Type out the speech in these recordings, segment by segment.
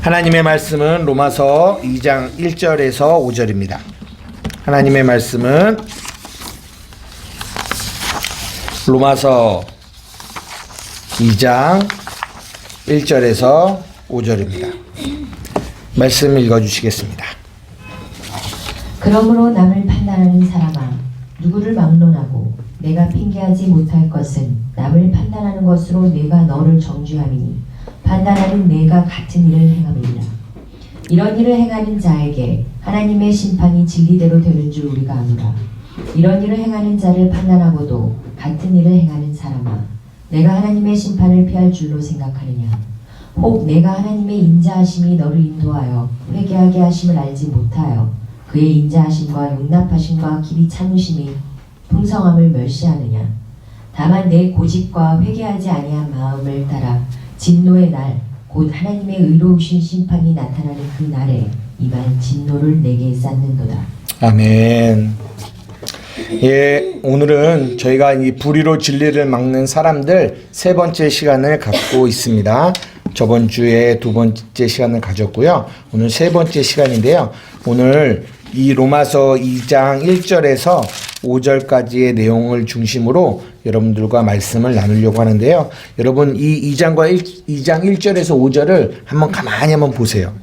하나님의 말씀은 로마서 2장 1절에서 5절입니다. 하나님의 말씀은 로마서 2장 1절에서 5절입니다. 말씀 읽어주시겠습니다. 그러므로 남을 판단하는 사람아, 누구를 막론하고 내가 핑계하지 못할 것은 남을 판단하는 것으로 내가 너를 정죄함이니 판단하는 내가 같은 일을 행함이니라. 이런 일을 행하는 자에게 하나님의 심판이 진리대로 되는 줄 우리가 아노라. 이런 일을 행하는 자를 판단하고도 같은 일을 행하는 사람아, 내가 하나님의 심판을 피할 줄로 생각하느냐. 혹 내가 하나님의 인자하심이 너를 인도하여 회개하게 하심을 알지 못하여 그의 인자하심과 용납하심과 길이 참으심이 풍성함을 멸시하느냐. 다만 내 고집과 회개하지 아니한 마음을 따라 진노의 날, 곧 하나님의 의로우신 심판이 나타나는 그 날에 임한 진노를 내게 쌓는도다. 아멘. 예, 오늘은 저희가 이 불의로 진리를 막는 사람들 세 번째 시간을 갖고 있습니다. 저번 주에 두 번째 시간을 가졌고요. 오늘 세 번째 시간인데요. 오늘 이 로마서 2장 1절에서 5절까지의 내용을 중심으로 여러분들과 말씀을 나누려고 하는데요. 여러분 이 2장 1절에서 5절을 가만히 한번 보세요.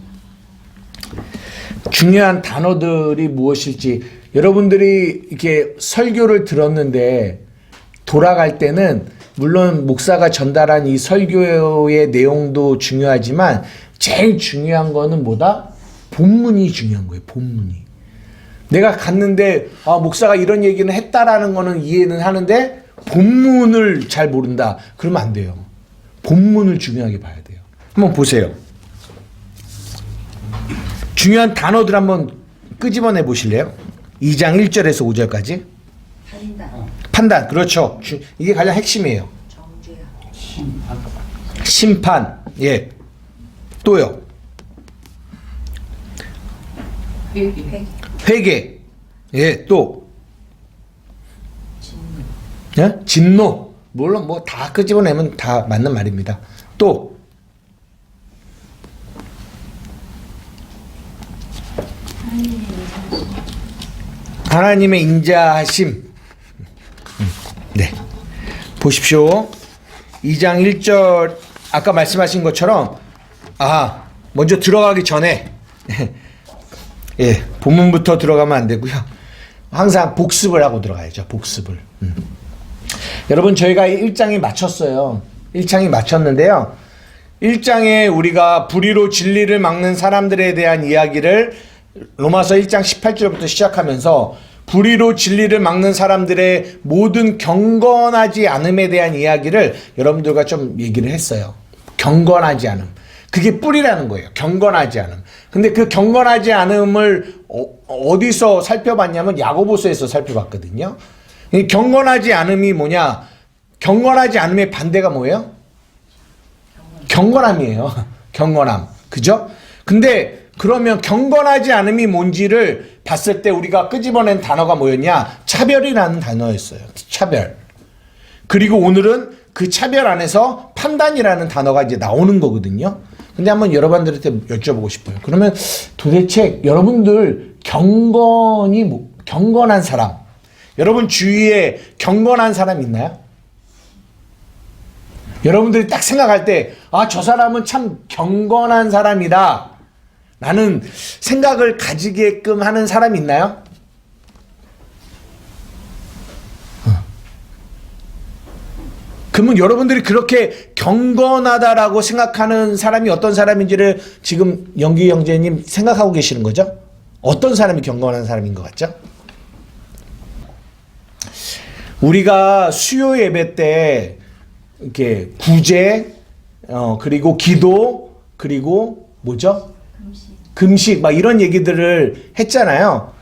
중요한 단어들이 무엇일지 여러분들이 이렇게 설교를 들었는데 돌아갈 때는 물론 목사가 전달한 이 설교의 내용도 중요하지만 제일 중요한 거는 뭐다? 본문이 중요한 거예요. 본문이. 내가 갔는데 목사가 이런 얘기는 했다라는 거는 이해는 하는데 본문을 잘 모른다. 그러면 안 돼요. 본문을 중요하게 봐야 돼요. 한번 보세요. 중요한 단어들 한번 끄집어내 보실래요? 2장 1절에서 5절까지. 판단. 그렇죠. 이게 가장 핵심이에요. 심판. 예. 또요. 회개. 예, 또. 진노. 예? 진노. 물론 뭐 다 끄집어내면 다 맞는 말입니다. 또. 하나님의 인자하심. 네. 보십시오. 2장 1절 아까 말씀하신 것처럼 먼저 들어가기 전에 예, 본문부터 들어가면 안 되고요. 항상 복습을 하고 들어가야죠. 복습을. 여러분 저희가 1장이 마쳤어요. 1장이 마쳤는데요. 1장에 우리가 불의로 진리를 막는 사람들에 대한 이야기를 로마서 1장 18절부터 시작하면서 불의로 진리를 막는 사람들의 모든 경건하지 않음에 대한 이야기를 여러분들과 좀 얘기를 했어요. 경건하지 않음. 그게 뿌리라는 거예요. 경건하지 않음. 근데 그 경건하지 않음을 어디서 살펴봤냐면 야고보서에서 살펴봤거든요. 이 경건하지 않음이 뭐냐? 경건하지 않음의 반대가 뭐예요? 경건함이에요. 경건함. 그죠? 근데 그러면 경건하지 않음이 뭔지를 봤을 때 우리가 끄집어낸 단어가 뭐였냐? 차별이라는 단어였어요. 차별. 그리고 오늘은 그 차별 안에서 판단이라는 단어가 이제 나오는 거거든요. 근데 한번 여러분들한테 여쭤보고 싶어요. 그러면 도대체 여러분들 경건한 사람, 여러분 주위에 경건한 사람 있나요? 여러분들이 딱 생각할 때, 저 사람은 참 경건한 사람이다. 라는 생각을 가지게끔 하는 사람이 있나요? 그러면 여러분들이 그렇게 경건하다라고 생각하는 사람이 어떤 사람인지를 지금 영기 형제님 생각하고 계시는 거죠? 어떤 사람이 경건한 사람인 것 같죠? 우리가 수요 예배 때 이렇게 구제, 그리고 기도, 그리고 뭐죠? 금식 막 이런 얘기들을 했잖아요.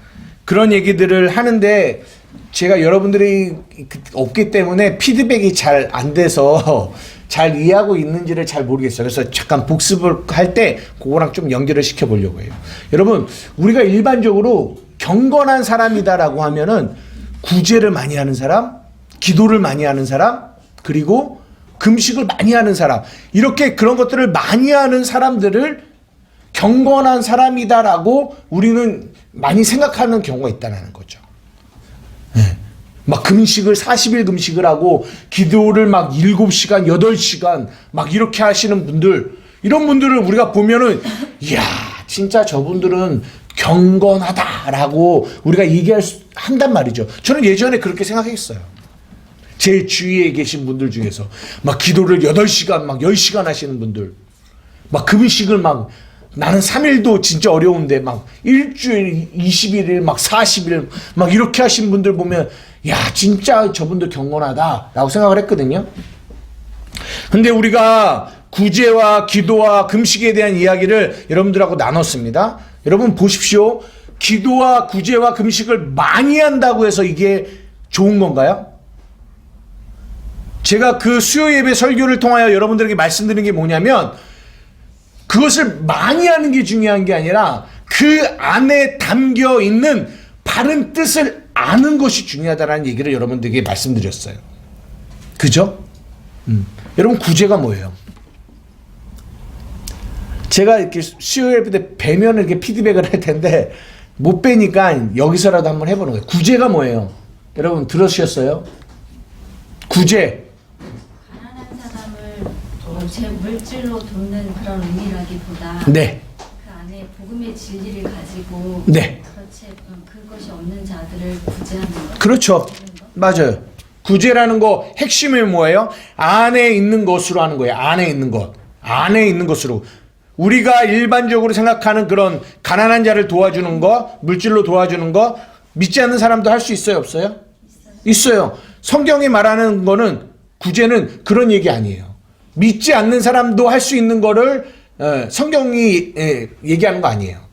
그런 얘기들을 하는데 제가 여러분들이 없기 때문에 피드백이 잘 안 돼서 잘 이해하고 있는지를 잘 모르겠어요. 그래서 잠깐 복습을 할 때 그거랑 좀 연결을 시켜보려고 해요. 여러분 우리가 일반적으로 경건한 사람이다라고 하면은 구제를 많이 하는 사람, 기도를 많이 하는 사람, 그리고 금식을 많이 하는 사람, 이렇게 그런 것들을 많이 하는 사람들을 경건한 사람이다라고 우리는 많이 생각하는 경우가 있다는 거죠. 네. 막 금식을 40일 금식을 하고 기도를 막 7시간, 8시간 막 이렇게 하시는 분들, 이런 분들을 우리가 보면은 이야, 진짜 저분들은 경건하다라고 우리가 한단 말이죠. 저는 예전에 그렇게 생각했어요. 제 주위에 계신 분들 중에서 막 기도를 8시간 막 10시간 하시는 분들, 막 금식을 막 나는 3일도 진짜 어려운데 막 일주일 21일 막 40일 막 이렇게 하신 분들 보면 야, 진짜 저분들 경건하다라고 생각을 했거든요. 근데 우리가 구제와 기도와 금식에 대한 이야기를 여러분들하고 나눴습니다. 여러분 보십시오. 기도와 구제와 금식을 많이 한다고 해서 이게 좋은 건가요? 제가 그 수요 예배 설교를 통하여 여러분들에게 말씀드리는 게 뭐냐면, 그것을 많이 하는 게 중요한 게 아니라 그 안에 담겨 있는 바른 뜻을 아는 것이 중요하다는 얘기를 여러분들에게 말씀드렸어요. 그죠? 여러분 구제가 뭐예요? 제가 이렇게 수요 예배 때 뵈면 이렇게 피드백을 할 텐데 못 뵈니까 여기서라도 한번 해보는 거예요. 구제가 뭐예요? 여러분 들으셨어요? 구제. 가난한 사람을 제 물질로 돕는 그런 의미라기보다 네. 그 안에 복음의 진리를 가지고 네. 그것이 없는 자들을 구제하는 것. 그렇죠. 맞아요. 구제라는 거 핵심이 뭐예요? 안에 있는 것으로 하는 거예요. 안에 있는 것. 안에 있는 것으로. 우리가 일반적으로 생각하는 그런 가난한 자를 도와주는 거, 물질로 도와주는 거, 믿지 않는 사람도 할 수 있어요, 없어요? 있어요. 성경이 말하는 거는, 구제는 그런 얘기 아니에요. 믿지 않는 사람도 할 수 있는 거를 성경이 얘기하는 거 아니에요.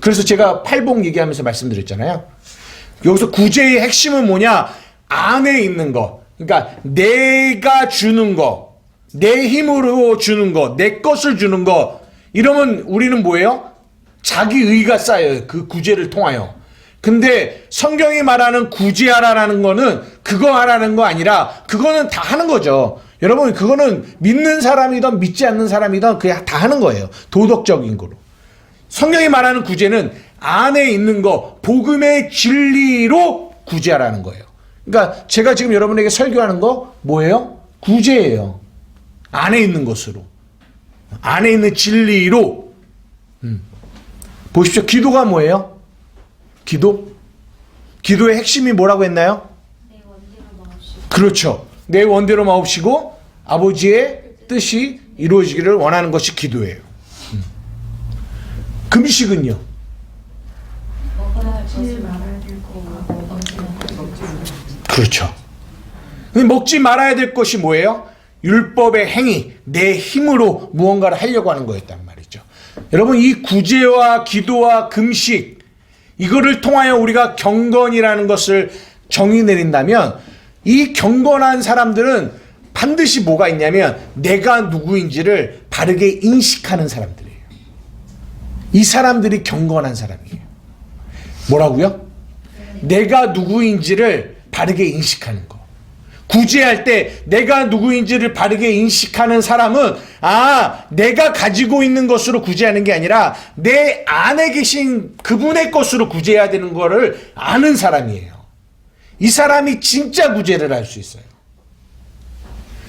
그래서 제가 팔복 얘기하면서 말씀드렸잖아요. 여기서 구제의 핵심은 뭐냐? 안에 있는 거. 그러니까 내가 주는 거, 내 힘으로 주는 거, 내 것을 주는 거. 이러면 우리는 뭐예요? 자기 의가 쌓여요. 그 구제를 통하여. 근데 성경이 말하는 구제하라라는 거는 그거 하라는 거 아니라 그거는 다 하는 거죠. 여러분, 그거는 믿는 사람이든 믿지 않는 사람이든 그냥 다 하는 거예요. 도덕적인 거로. 성경이 말하는 구제는 안에 있는 거, 복음의 진리로 구제하라는 거예요. 그러니까 제가 지금 여러분에게 설교하는 거 뭐예요? 구제예요. 안에 있는 것으로. 안에 있는 진리로. 보십시오. 기도가 뭐예요? 기도? 기도의 핵심이 뭐라고 했나요? 내 원대로 마옵시고. 그렇죠. 내 원대로 마옵시고 아버지의 뜻이 이루어지기를 원하는 것이 기도예요. 금식은요? 먹지 말아야 될 거. 그렇죠. 근데 먹지 말아야 될 것이 뭐예요? 율법의 행위, 내 힘으로 무언가를 하려고 하는 거였단 말이죠. 여러분, 이 구제와 기도와 금식, 이거를 통하여 우리가 경건이라는 것을 정의 내린다면, 이 경건한 사람들은 반드시 뭐가 있냐면 내가 누구인지를 바르게 인식하는 사람들이에요. 이 사람들이 경건한 사람이에요. 뭐라고요? 내가 누구인지를 바르게 인식하는 거. 구제할 때 내가 누구인지를 바르게 인식하는 사람은 내가 가지고 있는 것으로 구제하는 게 아니라 내 안에 계신 그분의 것으로 구제해야 되는 거를 아는 사람이에요. 이 사람이 진짜 구제를 할 수 있어요.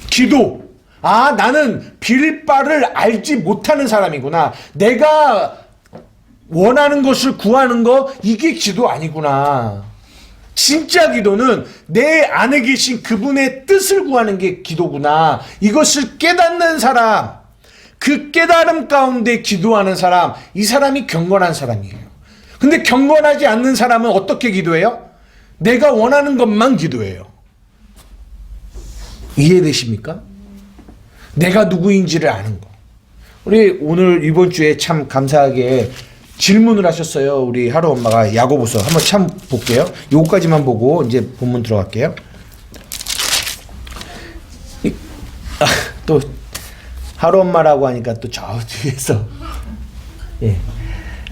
기도. 나는 빌 바를 알지 못하는 사람이구나. 내가 원하는 것을 구하는 거, 이게 기도 아니구나. 진짜 기도는 내 안에 계신 그분의 뜻을 구하는 게 기도구나. 이것을 깨닫는 사람, 그 깨달음 가운데 기도하는 사람, 이 사람이 경건한 사람이에요. 근데 경건하지 않는 사람은 어떻게 기도해요? 내가 원하는 것만 기도해요. 이해되십니까? 내가 누구인지를 아는 거. 우리 오늘 이번 주에 참 감사하게 질문을 하셨어요. 우리 하루 엄마가 야고보서 한번 참 볼게요. 요거까지만 보고 이제 본문 들어갈게요. 또 하루 엄마라고 하니까 또 저 뒤에서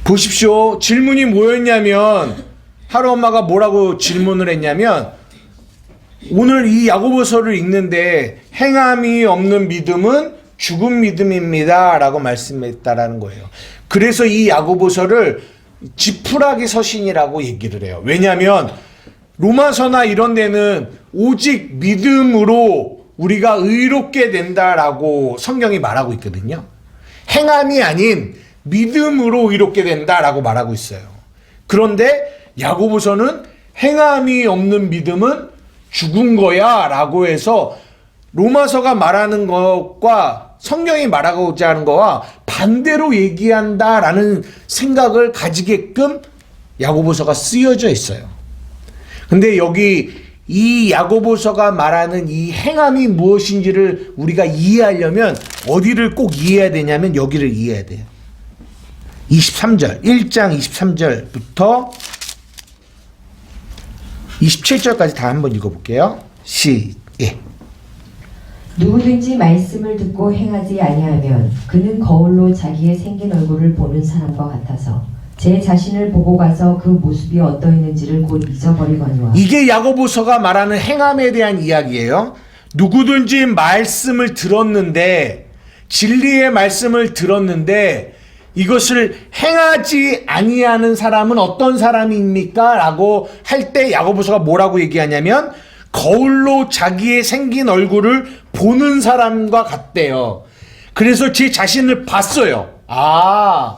보십시오. 질문이 뭐였냐면, 하루 엄마가 뭐라고 질문을 했냐면, 오늘 이 야고보서를 읽는데 행함이 없는 믿음은 죽은 믿음입니다 라고 말씀했다라는 거예요. 그래서 이 야고보서를 지푸라기 서신이라고 얘기를 해요. 왜냐하면 로마서나 이런 데는 오직 믿음으로 우리가 의롭게 된다라고 성경이 말하고 있거든요. 행함이 아닌 믿음으로 의롭게 된다라고 말하고 있어요. 그런데 야고보서는 행함이 없는 믿음은 죽은 거야 라고 해서 로마서가 말하는 것과 성경이 말하고자 하는 거와 반대로 얘기한다라는 생각을 가지게끔 야고보서가 쓰여져 있어요. 근데 여기 이 야고보서가 말하는 이 행함이 무엇인지를 우리가 이해하려면 어디를 꼭 이해해야 되냐면 여기를 이해해야 돼요. 23절, 1장 23절부터 27절까지 다 한번 읽어볼게요. 예. 누구든지 말씀을 듣고 행하지 아니하면 그는 거울로 자기의 생긴 얼굴을 보는 사람과 같아서 제 자신을 보고 가서 그 모습이 어떠했는지를 곧 잊어버리거니와. 이게 야고보서가 말하는 행함에 대한 이야기예요. 누구든지 말씀을 들었는데, 진리의 말씀을 들었는데 이것을 행하지 아니하는 사람은 어떤 사람입니까? 라고 할 때 야고보서가 뭐라고 얘기하냐면 거울로 자기의 생긴 얼굴을 보는 사람과 같대요. 그래서 제 자신을 봤어요. 아,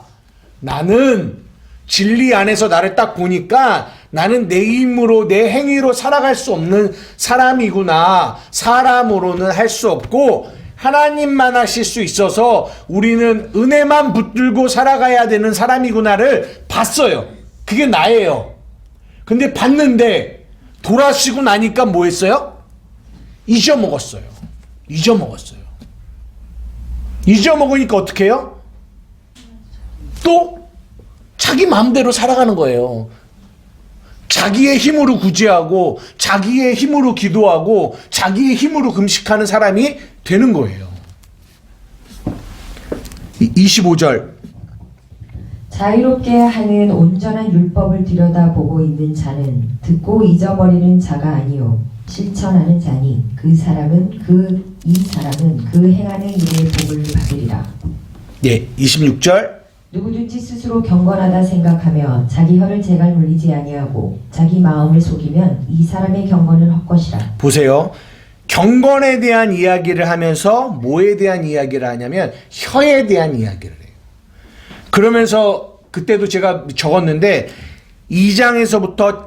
나는 진리 안에서 나를 딱 보니까 나는 내 힘으로 내 행위로 살아갈 수 없는 사람이구나. 사람으로는 할 수 없고 하나님만 하실 수 있어서 우리는 은혜만 붙들고 살아가야 되는 사람이구나를 봤어요. 그게 나예요. 근데 봤는데 돌아시고 나니까 뭐 했어요? 잊어먹었어요. 잊어먹으니까 어떻게 해요? 또 자기 마음대로 살아가는 거예요. 자기의 힘으로 구제하고 자기의 힘으로 기도하고 자기의 힘으로 금식하는 사람이 되는 거예요. 25절 자유롭게 하는 온전한 율법을 들여다보고 있는 자는 듣고 잊어버리는 자가 아니요 실천하는 자니 이 사람은 그 행하는 일의 복을 받으리라. 네, 26절 누구든지 스스로 경건하다 생각하며 자기 혀를 제갈 물리지 아니하고 자기 마음을 속이면 이 사람의 경건은 헛것이라. 보세요. 경건에 대한 이야기를 하면서 뭐에 대한 이야기를 하냐면 혀에 대한 이야기를 해요. 그러면서 그때도 제가 적었는데 2장에서부터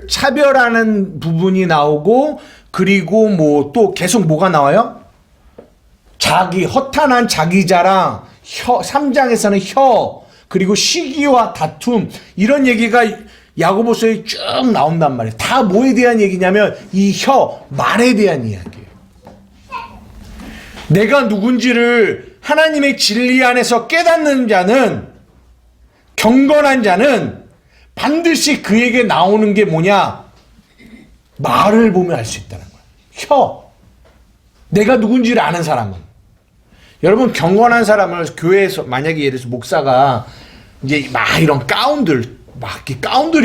차별하는 부분이 나오고 그리고 뭐 또 계속 뭐가 나와요? 허탄한 자기 자랑, 3장에서는 혀, 그리고 시기와 다툼 이런 얘기가 야고보서에 쭉 나온단 말이에요. 다 뭐에 대한 얘기냐면 이 말에 대한 이야기예요. 내가 누군지를 하나님의 진리 안에서 깨닫는 자는, 경건한 자는 반드시 그에게 나오는 게 뭐냐? 말을 보면 알 수 있다는 거예요. 내가 누군지를 아는 사람은. 여러분, 경건한 사람을 교회에서 만약에 예를 들어서 목사가 이제 막 이런 가운들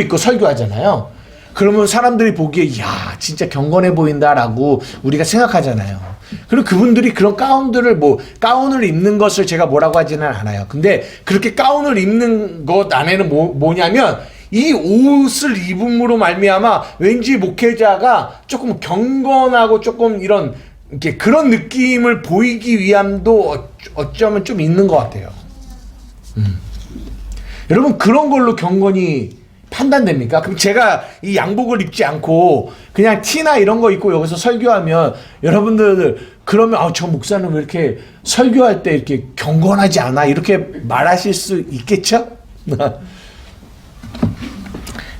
입고 설교하잖아요. 그러면 사람들이 보기에 야 진짜 경건해 보인다라고 우리가 생각하잖아요. 그리고 그분들이 그런 가운을 입는 것을 제가 뭐라고 하지는 않아요. 근데 그렇게 가운을 입는 것 안에는 뭐냐면 이 옷을 입음으로 말미암아 왠지 목회자가 조금 경건하고 조금 이렇게 그런 느낌을 보이기 위함도 어쩌면 좀 있는 것 같아요. 여러분, 그런 걸로 경건이 판단됩니까? 그럼 제가 이 양복을 입지 않고 그냥 티나 이런 거 입고 여기서 설교하면 여러분들 그러면 저 목사는 왜 이렇게 설교할 때 이렇게 경건하지 않아? 이렇게 말하실 수 있겠죠?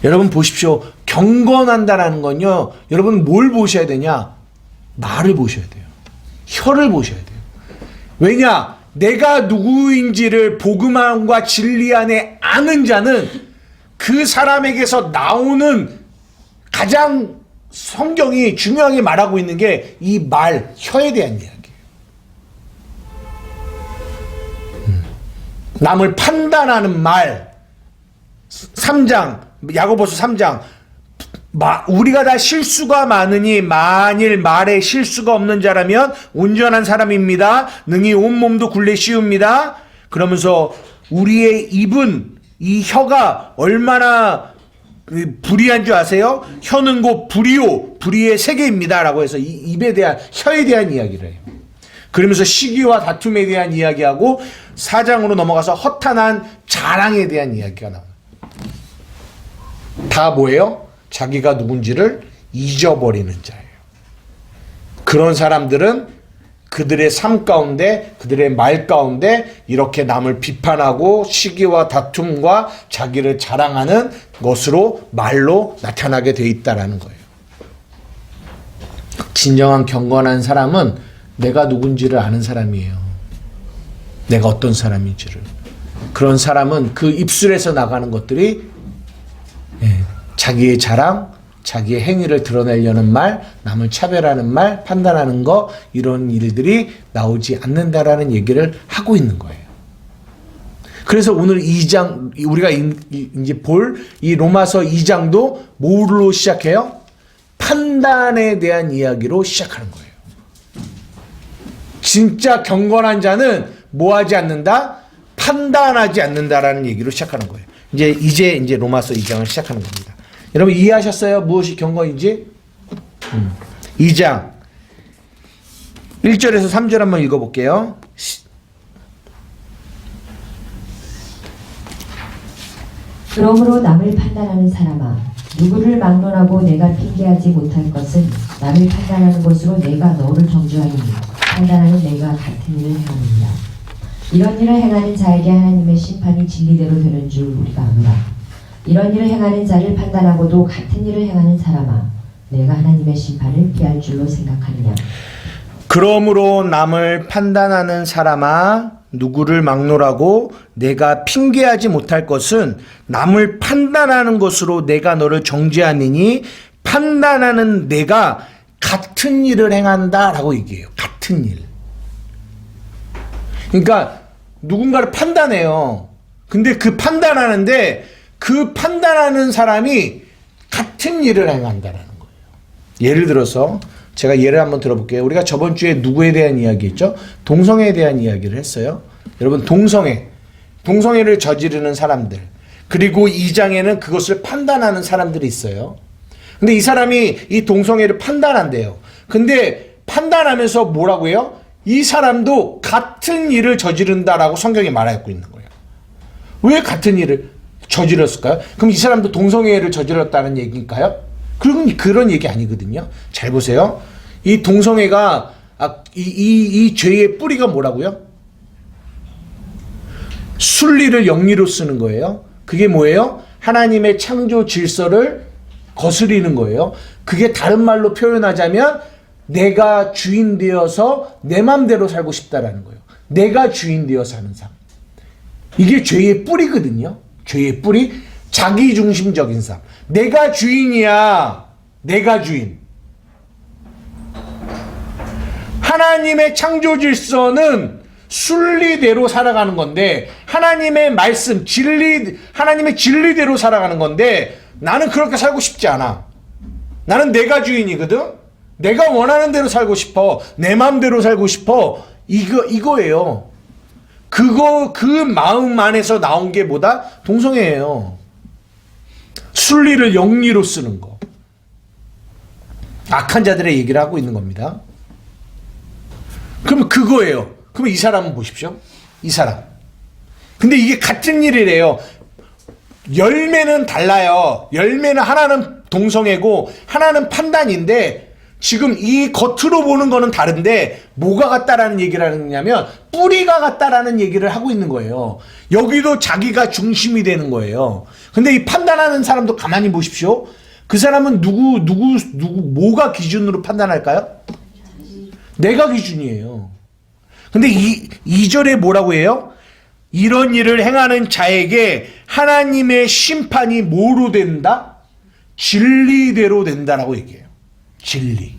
여러분 보십시오. 경건한다라는 건요. 여러분 뭘 보셔야 되냐? 말을 보셔야 돼요. 혀를 보셔야 돼요. 왜냐? 내가 누구인지를 복음과 진리 안에 아는 자는 그 사람에게서 나오는 가장 성경이 중요하게 말하고 있는 게 이 혀에 대한 이야기예요. 남을 판단하는 말. 3장, 야고보서 3장. 우리가 다 실수가 많으니 만일 말에 실수가 없는 자라면 온전한 사람입니다. 능히 온몸도 굴레 씌웁니다. 그러면서 우리의 입은, 이 혀가 얼마나 불의한 줄 아세요? 혀는 곧 불의의 세계입니다 라고 해서 이 입에 대한, 혀에 대한 이야기를 해요. 그러면서 시기와 다툼에 대한 이야기하고 4장으로 넘어가서 허탄한 자랑에 대한 이야기가 나와요. 다 뭐예요? 자기가 누군지를 잊어버리는 자예요. 그런 사람들은 그들의 삶 가운데, 그들의 말 가운데 이렇게 남을 비판하고 시기와 다툼과 자기를 자랑하는 것으로 말로 나타나게 돼 있다라는 거예요. 진정한 경건한 사람은 내가 누군지를 아는 사람이에요. 내가 어떤 사람인지를. 그런 사람은 그 입술에서 나가는 것들이 자기의 자랑, 자기의 행위를 드러내려는 말, 남을 차별하는 말, 판단하는 거, 이런 일들이 나오지 않는다라는 얘기를 하고 있는 거예요. 그래서 오늘 2장, 우리가 이제 볼 이 로마서 2장도 뭐로 시작해요? 판단에 대한 이야기로 시작하는 거예요. 진짜 경건한 자는 뭐 하지 않는다? 판단하지 않는다라는 얘기로 시작하는 거예요. 이제 로마서 2장을 시작하는 겁니다. 여러분 이해하셨어요? 무엇이 경건인지? 2장 1절에서 3절 한번 읽어볼게요. 그러므로 남을 판단하는 사람아, 누구를 막론하고 내가 핑계하지 못할 것은 남을 판단하는 것으로 내가 너를 정죄하리니 판단하는 내가 같은 일을 행함이니라. 이런 일을 행하는 자에게 하나님의 심판이 진리대로 되는 줄 우리가 아노라. 이런 일을 행하는 자를 판단하고도 같은 일을 행하는 사람아, 내가 하나님의 심판을 피할 줄로 생각하느냐. 그러므로 남을 판단하는 사람아, 누구를 막론하고 내가 핑계하지 못할 것은 남을 판단하는 것으로 내가 너를 정죄하느니 판단하는 내가 같은 일을 행한다라고 얘기해요. 같은 일. 그러니까 누군가를 판단해요. 근데 그 판단하는데 그 판단하는 사람이 같은 일을 행한다라는 거예요. 예를 들어서 제가 예를 한번 들어볼게요. 우리가 저번 주에 누구에 대한 이야기 했죠? 동성애에 대한 이야기를 했어요. 여러분 동성애를 저지르는 사람들, 그리고 2장에는 그것을 판단하는 사람들이 있어요. 근데 이 사람이 이 동성애를 판단한대요. 근데 판단하면서 뭐라고 해요? 이 사람도 같은 일을 저지른다라고 성경이 말하고 있는 거예요. 왜 같은 일을 저질렀을까요? 그럼 이 사람도 동성애를 저질렀다는 얘기일까요? 그런 얘기 아니거든요. 잘 보세요. 이 동성애가 이 죄의 뿌리가 뭐라고요? 순리를 영리로 쓰는 거예요. 그게 뭐예요? 하나님의 창조 질서를 거스리는 거예요. 그게 다른 말로 표현하자면 내가 주인 되어서 내 맘대로 살고 싶다라는 거예요. 내가 주인 되어 사는 삶. 이게 죄의 뿌리거든요. 죄의 뿌리, 자기중심적인 삶. 내가 주인이야. 내가 주인. 하나님의 창조 질서는 순리대로 살아가는 건데, 하나님의 말씀, 하나님의 진리대로 살아가는 건데, 나는 그렇게 살고 싶지 않아. 나는 내가 주인이거든? 내가 원하는 대로 살고 싶어. 내 마음대로 살고 싶어. 이거예요. 그 마음 안에서 나온 게 뭐다? 동성애예요. 순리를 영리로 쓰는 거. 악한 자들의 얘기를 하고 있는 겁니다. 그러면 그거예요. 그러면 이 사람은 보십시오. 이 사람. 근데 이게 같은 일이래요. 열매는 달라요. 열매는 하나는 동성애고 하나는 판단인데, 지금 이 겉으로 보는 거는 다른데 뭐가 같다라는 얘기를 하느냐면 뿌리가 같다라는 얘기를 하고 있는 거예요. 여기도 자기가 중심이 되는 거예요. 근데 이 판단하는 사람도 가만히 보십시오. 그 사람은 뭐가 기준으로 판단할까요? 내가 기준이에요. 근데 2절에 뭐라고 해요? 이런 일을 행하는 자에게 하나님의 심판이 뭐로 된다? 진리대로 된다라고 얘기해요. 진리.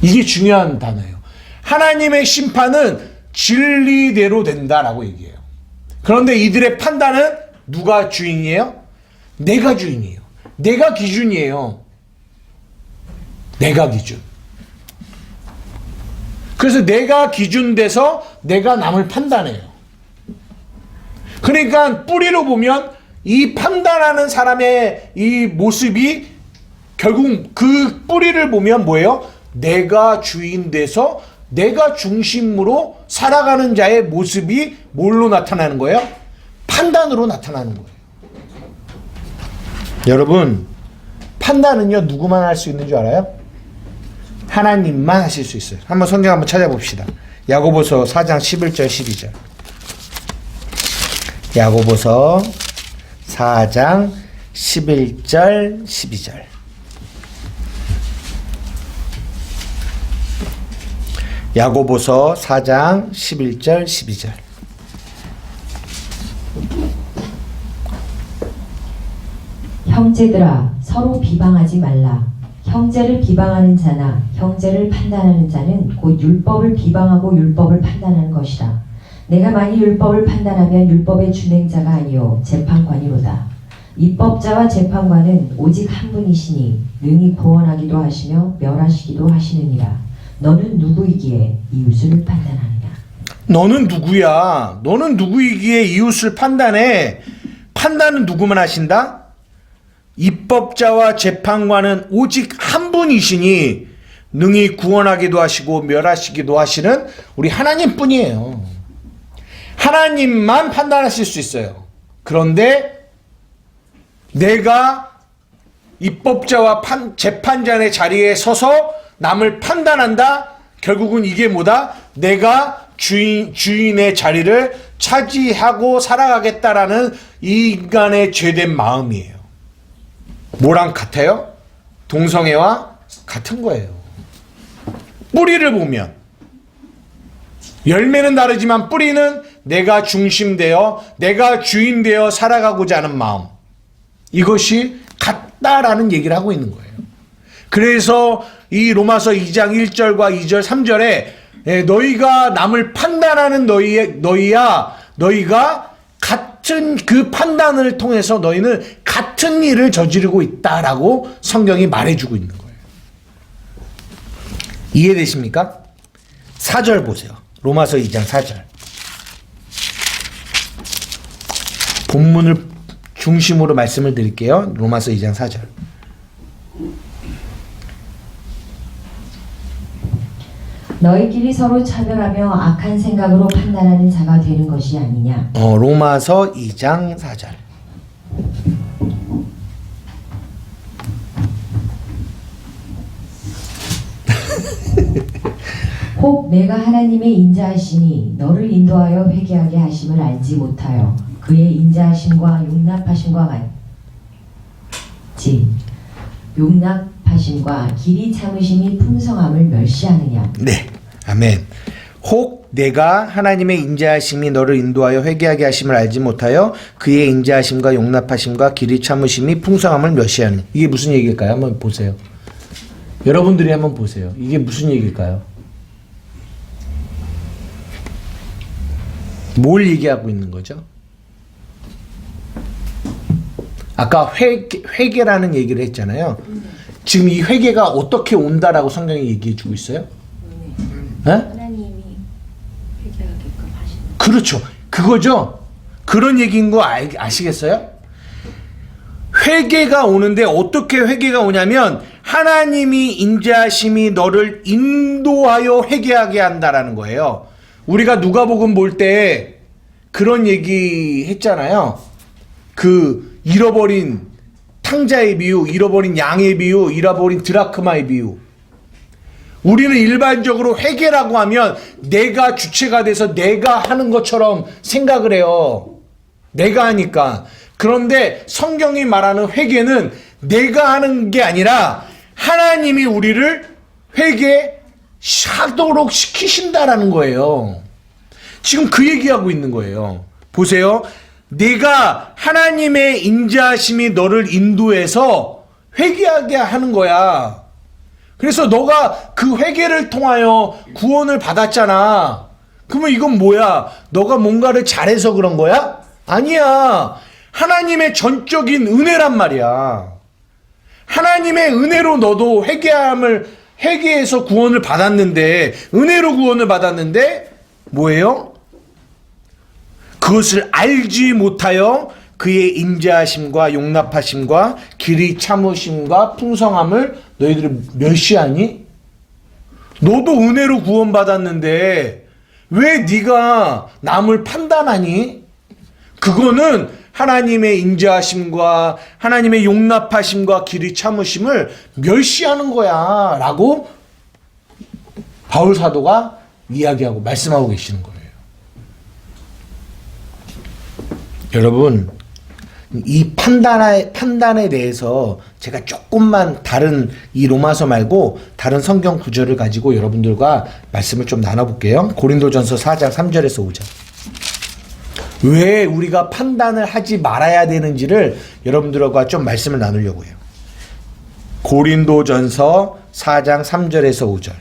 이게 중요한 단어예요. 하나님의 심판은 진리대로 된다라고 얘기해요. 그런데 이들의 판단은 누가 주인이에요? 내가 주인이에요. 내가 기준이에요. 내가 기준. 그래서 내가 기준 돼서 내가 남을 판단해요. 그러니까 뿌리로 보면 이 판단하는 사람의 이 모습이 결국 그 뿌리를 보면 뭐예요? 내가 주인 돼서 내가 중심으로 살아가는 자의 모습이 뭘로 나타나는 거예요? 판단으로 나타나는 거예요. 여러분, 판단은요 누구만 할 수 있는 줄 알아요? 하나님만 하실 수 있어요. 한번 성경 한번 찾아봅시다. 야고보서 4장 11절 12절. 야고보서 4장 11절 12절. 야고보서 4장 11절 12절. 형제들아 서로 비방하지 말라. 형제를 비방하는 자나 형제를 판단하는 자는 곧 율법을 비방하고 율법을 판단하는 것이라. 내가 만일 율법을 판단하면 율법의 준행자가 아니요 재판관이로다. 입법자와 재판관은 오직 한 분이시니 능히 구원하기도 하시며 멸하시기도 하시느니라. 너는 누구이기에 이웃을 판단하느냐? 너는 누구야? 너는 누구이기에 이웃을 판단해? 판단은 누구만 하신다? 입법자와 재판관은 오직 한 분이시니 능히 구원하기도 하시고 멸하시기도 하시는 우리 하나님뿐이에요. 하나님만 판단하실 수 있어요. 그런데 내가 입법자와 재판장의 자리에 서서 남을 판단한다? 결국은 이게 뭐다? 내가 주인의 자리를 차지하고 살아가겠다라는 이 인간의 죄된 마음이에요. 뭐랑 같아요? 동성애와 같은 거예요. 뿌리를 보면 열매는 다르지만 뿌리는 내가 중심되어 내가 주인되어 살아가고자 하는 마음, 이것이 같다라는 얘기를 하고 있는 거예요. 그래서 이 로마서 2장 1절과 2절 3절에 너희가 남을 판단하는 너희야 너희가 같은 그 판단을 통해서 너희는 같은 일을 저지르고 있다라고 성경이 말해주고 있는 거예요. 이해되십니까? 4절 보세요. 로마서 2장 4절. 본문을 중심으로 말씀을 드릴게요. 로마서 2장 4절. 너희끼리 서로 차별하며 악한 생각으로 판단하는 자가 되는 것이 아니냐? 로마서 2장 4절. 혹 내가 하나님의 인자하시니 너를 인도하여 회개하게 하심을 알지 못하여 그의 인자하심과 용납하심과 같이 용납하심과 길이 참으심이 풍성함을 멸시하느냐? 네, 아멘. 혹 내가 하나님의 인자하심이 너를 인도하여 회개하게 하심을 알지 못하여 그의 인자하심과 용납하심과 길이 참으심이 풍성함을 멸시하느냐. 이게 무슨 얘기일까요? 한번 보세요. 여러분들이 한번 보세요. 이게 무슨 얘기일까요? 뭘 얘기하고 있는 거죠? 아까 회개라는 얘기를 했잖아요. 지금 이 회개가 어떻게 온다라고 성경이 얘기해 주고 있어요? 네? 하나님이 회개하게끔 하시는. 그렇죠. 그거죠. 그런 얘기인 거 아시겠어요? 회개가 오는데 어떻게 회개가 오냐면 하나님이 인자하심이 너를 인도하여 회개하게 한다라는 거예요. 우리가 누가복음 볼 때 그런 얘기 했잖아요. 그 잃어버린 탕자의 비유, 잃어버린 양의 비유, 잃어버린 드라크마의 비유. 우리는 일반적으로 회개라고 하면 내가 주체가 돼서 내가 하는 것처럼 생각을 해요. 내가 하니까. 그런데 성경이 말하는 회개는 내가 하는 게 아니라 하나님이 우리를 회개하도록 시키신다라는 거예요. 지금 그 얘기하고 있는 거예요. 보세요. 내가 하나님의 인자하심이 너를 인도해서 회개하게 하는 거야. 그래서 너가 그 회개를 통하여 구원을 받았잖아. 그러면 이건 뭐야? 너가 뭔가를 잘해서 그런 거야? 아니야. 하나님의 전적인 은혜란 말이야. 하나님의 은혜로 너도 회개해서 구원을 받았는데, 은혜로 구원을 받았는데 뭐예요? 그것을 알지 못하여 그의 인자하심과 용납하심과 길이 참으심과 풍성함을 너희들이 멸시하니? 너도 은혜로 구원받았는데 왜 네가 남을 판단하니? 그거는 하나님의 인자하심과 하나님의 용납하심과 길이 참으심을 멸시하는 거야 라고 바울 사도가 이야기하고 말씀하고 계시는 거예요. 여러분, 이 판단에 대해서 제가 조금만 다른 이 로마서 말고 다른 성경 구절을 가지고 여러분들과 말씀을 좀 나눠볼게요. 고린도전서 4장 3절에서 5절. 왜 우리가 판단을 하지 말아야 되는지를 여러분들과 좀 말씀을 나누려고 해요. 고린도전서 4장 3절에서 5절.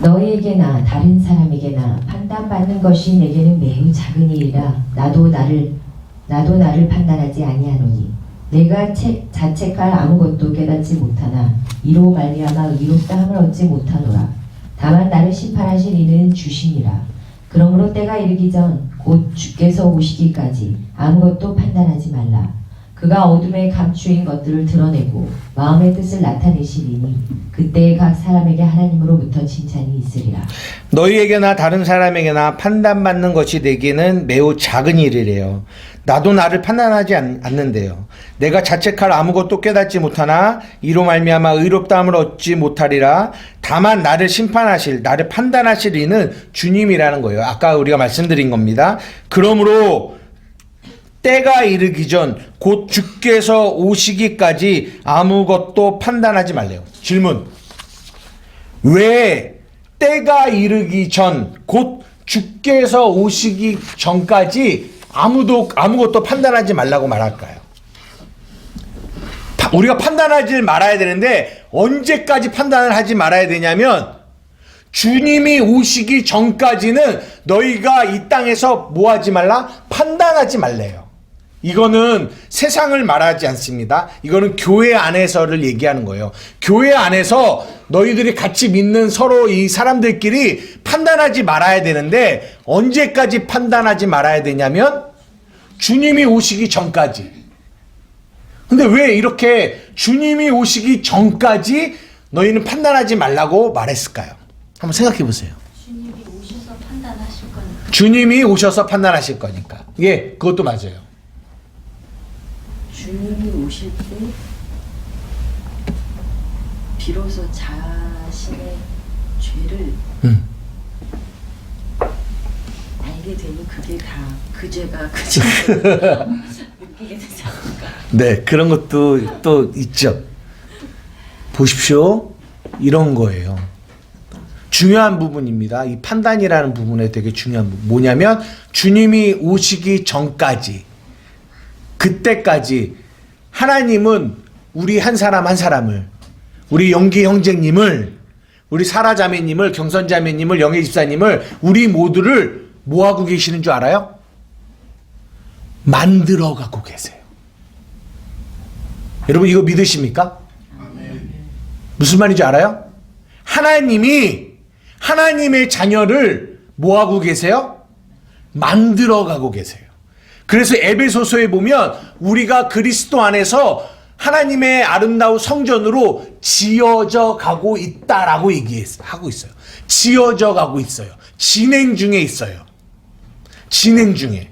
너희에게나 다른 사람에게나 판단받는 것이 내게는 매우 작은 일이라 나도 나를 판단하지 아니하노니 내가 자책할 아무것도 깨닫지 못하나 이로 말미암아 의롭다함을 얻지 못하노라. 다만 나를 심판하실 이는 주시니라. 그러므로 때가 이르기 전 곧 주께서 오시기까지 아무것도 판단하지 말라. 그가 어둠에 감추인 것들을 드러내고 마음의 뜻을 나타내시리니 그때 각 사람에게 하나님으로부터 칭찬이 있으리라. 너희에게나 다른 사람에게나 판단받는 것이 내게는 매우 작은 일이래요. 나도 나를 판단하지 않는데요. 내가 자책할 아무것도 깨닫지 못하나 이로 말미암아 의롭다함을 얻지 못하리라. 다만 나를 심판하실, 나를 판단하실 이는 주님이라는 거예요. 아까 우리가 말씀드린 겁니다. 그러므로 때가 이르기 전 곧 주께서 오시기까지 아무것도 판단하지 말래요. 질문. 왜 때가 이르기 전 곧 주께서 오시기 전까지 아무것도 판단하지 말라고 말할까요? 우리가 판단하지 말아야 되는데 언제까지 판단을 하지 말아야 되냐면 주님이 오시기 전까지는 너희가 이 땅에서 뭐 하지 말라? 판단하지 말래요. 이거는 세상을 말하지 않습니다. 이거는 교회 안에서를 얘기하는 거예요. 교회 안에서 너희들이 같이 믿는 서로 이 사람들끼리 판단하지 말아야 되는데 언제까지 판단하지 말아야 되냐면 주님이 오시기 전까지. 근데 왜 이렇게 주님이 오시기 전까지 너희는 판단하지 말라고 말했을까요? 한번 생각해 보세요. 주님이 오셔서 판단하실 거니까. 주님이 오셔서 판단하실 거니까. 예, 그것도 맞아요. 주님이 오실 때 비로소 자신의 죄를 알게 되니 그게 다 그 죄가 그 죄를 느끼게 되지 않을까. 네, 그런 것도 또 있죠. 보십시오. 이런 거예요. 중요한 부분입니다. 이 판단이라는 부분에 되게 중요한 부분. 뭐냐면 주님이 오시기 전까지, 그때까지 하나님은 우리 한 사람 한 사람을, 우리 영기 형제님을, 우리 사라 자매님을, 경선 자매님을, 영애 집사님을, 우리 모두를 뭐 하고 계시는 줄 알아요? 만들어 가고 계세요. 여러분 이거 믿으십니까? 무슨 말인지 알아요? 하나님이 하나님의 자녀를 뭐 하고 계세요? 만들어 가고 계세요. 그래서 에베소서에 보면 우리가 그리스도 안에서 하나님의 아름다운 성전으로 지어져 가고 있다라고 얘기하고 있어요. 지어져 가고 있어요. 진행 중에 있어요. 진행 중에.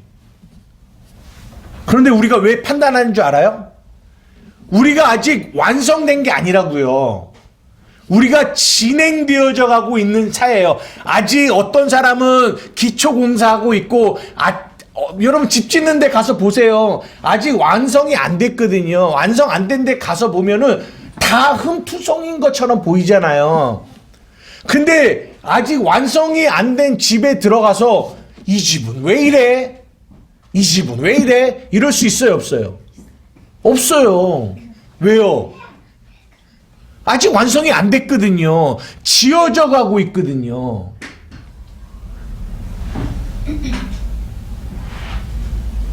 그런데 우리가 왜 판단하는 줄 알아요? 우리가 아직 완성된 게 아니라고요. 우리가 진행되어져 가고 있는 차예요. 아직 어떤 사람은 기초공사하고 있고, 여러분 집 짓는 데 가서 보세요. 아직 완성이 안 됐거든요. 완성 안 된 데 가서 보면은 다 흠투성인 것처럼 보이잖아요. 근데 아직 완성이 안 된 집에 들어가서 이 집은 왜 이래? 이 집은 왜 이래? 이럴 수 있어요, 없어요? 없어요. 왜요? 아직 완성이 안 됐거든요. 지어져 가고 있거든요.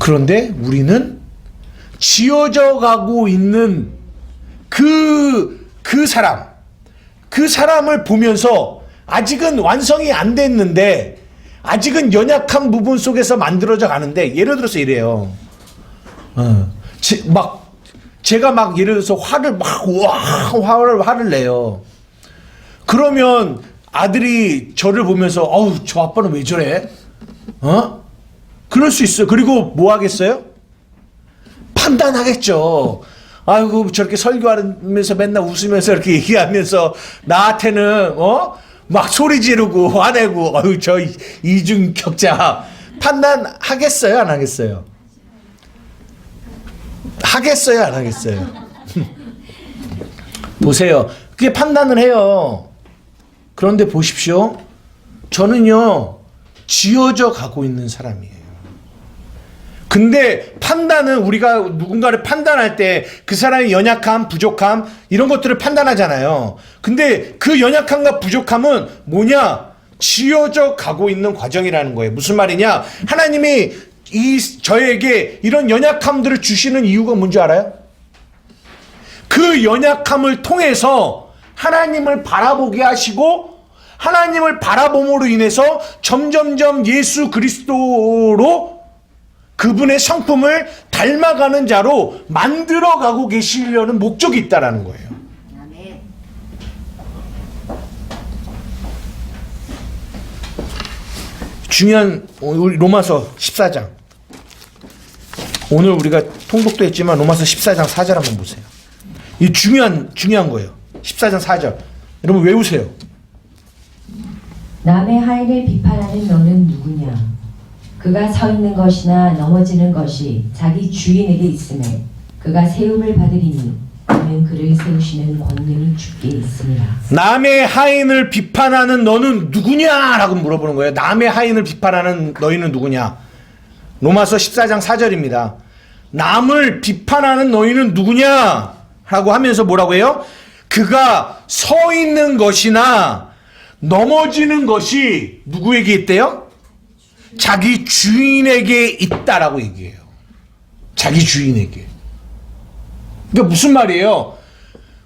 그런데 우리는 지어져 가고 있는 그 사람을 보면서 아직은 완성이 안 됐는데, 아직은 연약한 부분 속에서 만들어져 가는데, 예를 들어서 이래요. 제가 막 예를 들어서 화를 내요. 그러면 아들이 저를 보면서 어우, 저 아빠는 왜 저래? 그럴 수 있어요. 그리고 뭐 하겠어요? 판단하겠죠. 아이고, 저렇게 설교하면서 맨날 웃으면서 이렇게 얘기하면서 나한테는 막 소리 지르고 화내고, 아유, 저 이중격자. 판단하겠어요, 안 하겠어요? 하겠어요, 안 하겠어요? 보세요. 그게 판단을 해요. 그런데 보십시오. 저는요, 지어져 가고 있는 사람이에요. 근데 판단은, 우리가 누군가를 판단할 때 그 사람의 연약함, 부족함, 이런 것들을 판단하잖아요. 근데 그 연약함과 부족함은 뭐냐? 지어져 가고 있는 과정이라는 거예요. 무슨 말이냐? 하나님이 저에게 이런 연약함들을 주시는 이유가 뭔지 알아요? 그 연약함을 통해서 하나님을 바라보게 하시고, 하나님을 바라봄으로 인해서 점점점 예수 그리스도로 그분의 성품을 닮아가는 자로 만들어가고 계시려는 목적이 있다라는 거예요. 아멘. 중요한 우리 로마서 14장. 오늘 우리가 통독도 했지만 로마서 14장 4절 한번 보세요. 이 중요한 거예요. 14장 4절. 여러분 외우세요. 남의 하인을 비판하는 너는 누구냐? 그가 서 있는 것이나 넘어지는 것이 자기 주인에게 있음에 그가 세움을 받으리니 그는 그를 세우시는 권능이 주께 있습니다. 남의 하인을 비판하는 너는 누구냐라고 물어보는 거예요. 남의 하인을 비판하는 너희는 누구냐? 로마서 14장 4절입니다. 남을 비판하는 너희는 누구냐? 라고 하면서 뭐라고 해요? 그가 서 있는 것이나 넘어지는 것이 누구에게 있대요? 자기 주인에게 있다라고 얘기해요. 자기 주인에게. 그러니까 무슨 말이에요?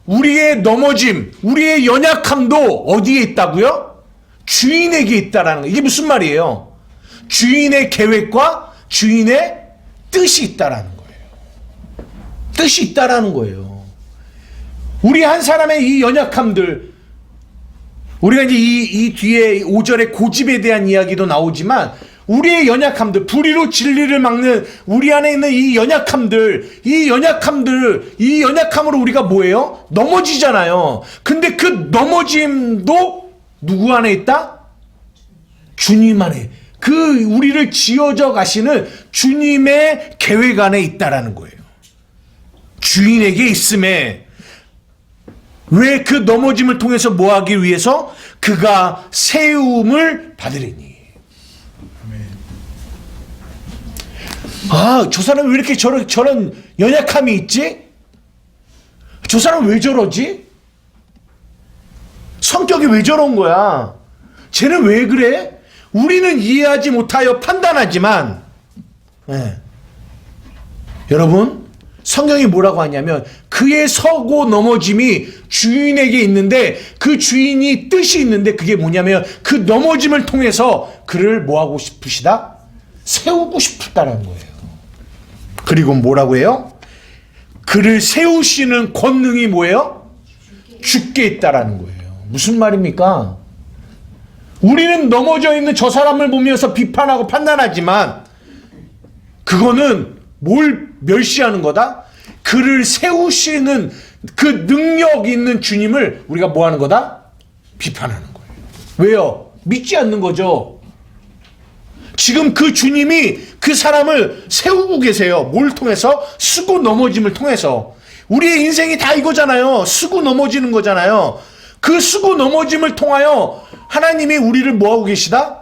우리의 넘어짐, 우리의 연약함도 어디에 있다고요? 주인에게 있다라는 거. 이게 무슨 말이에요? 주인의 계획과 주인의 뜻이 있다라는 거예요. 뜻이 있다라는 거예요. 우리 한 사람의 이 연약함들, 우리가 이제 이 뒤에 5절의 고집에 대한 이야기도 나오지만, 우리의 연약함들, 불의로 진리를 막는 우리 안에 있는 이 연약함으로 우리가 뭐예요? 넘어지잖아요. 근데 그 넘어짐도 누구 안에 있다? 주님 안에. 그 우리를 지어져 가시는 주님의 계획 안에 있다라는 거예요. 주인에게 있음에. 왜 그 넘어짐을 통해서 뭐 하기 위해서? 그가 세움을 받으리니. 아, 저 사람이 왜 이렇게 저런 연약함이 있지? 저 사람 왜 저러지? 성격이 왜 저런 거야? 쟤는 왜 그래? 우리는 이해하지 못하여 판단하지만, 여러분, 성경이 뭐라고 하냐면 그의 서고 넘어짐이 주인에게 있는데, 그 주인이 뜻이 있는데, 그게 뭐냐면 그 넘어짐을 통해서 그를 뭐하고 싶으시다? 세우고 싶다는 거예요. 그리고 뭐라고 해요? 그를 세우시는 권능이 뭐예요? 주께 있다라는 거예요. 무슨 말입니까? 우리는 넘어져 있는 저 사람을 보면서 비판하고 판단하지만, 그거는 뭘 멸시하는 거다? 그를 세우시는 그 능력 있는 주님을 우리가 뭐 하는 거다? 비판하는 거예요. 왜요? 믿지 않는 거죠. 지금 그 주님이 그 사람을 세우고 계세요. 뭘 통해서? 쓰고 넘어짐을 통해서. 우리의 인생이 다 이거잖아요. 쓰고 넘어지는 거잖아요. 그 쓰고 넘어짐을 통하여 하나님이 우리를 뭐하고 계시다?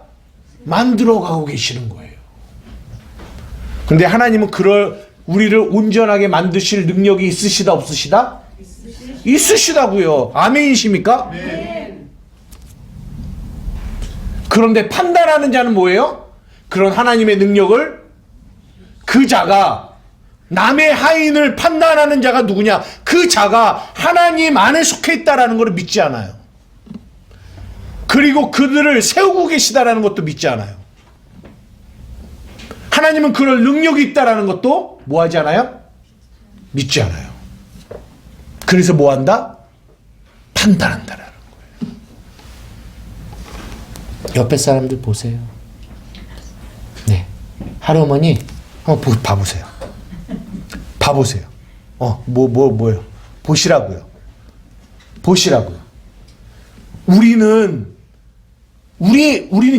만들어가고 계시는 거예요. 근데 하나님은 우리를 온전하게 만드실 능력이 있으시다 없으시다? 있으시다고요. 아멘이십니까? 네. 그런데 판단하는 자는 뭐예요? 그런 하나님의 능력을 그 자가 남의 하인을 판단하는 자가 누구냐? 그 자가 하나님 안에 속해 있다라는 것을 믿지 않아요. 그리고 그들을 세우고 계시다라는 것도 믿지 않아요. 하나님은 그럴 능력이 있다라는 것도 뭐 하지 않아요? 믿지 않아요. 그래서 뭐 한다? 판단한다라는 거예요. 옆에 사람들 보세요. 네. 할어머니, 봐보세요. 봐보세요. 뭐요? 보시라고요. 보시라고요. 우리는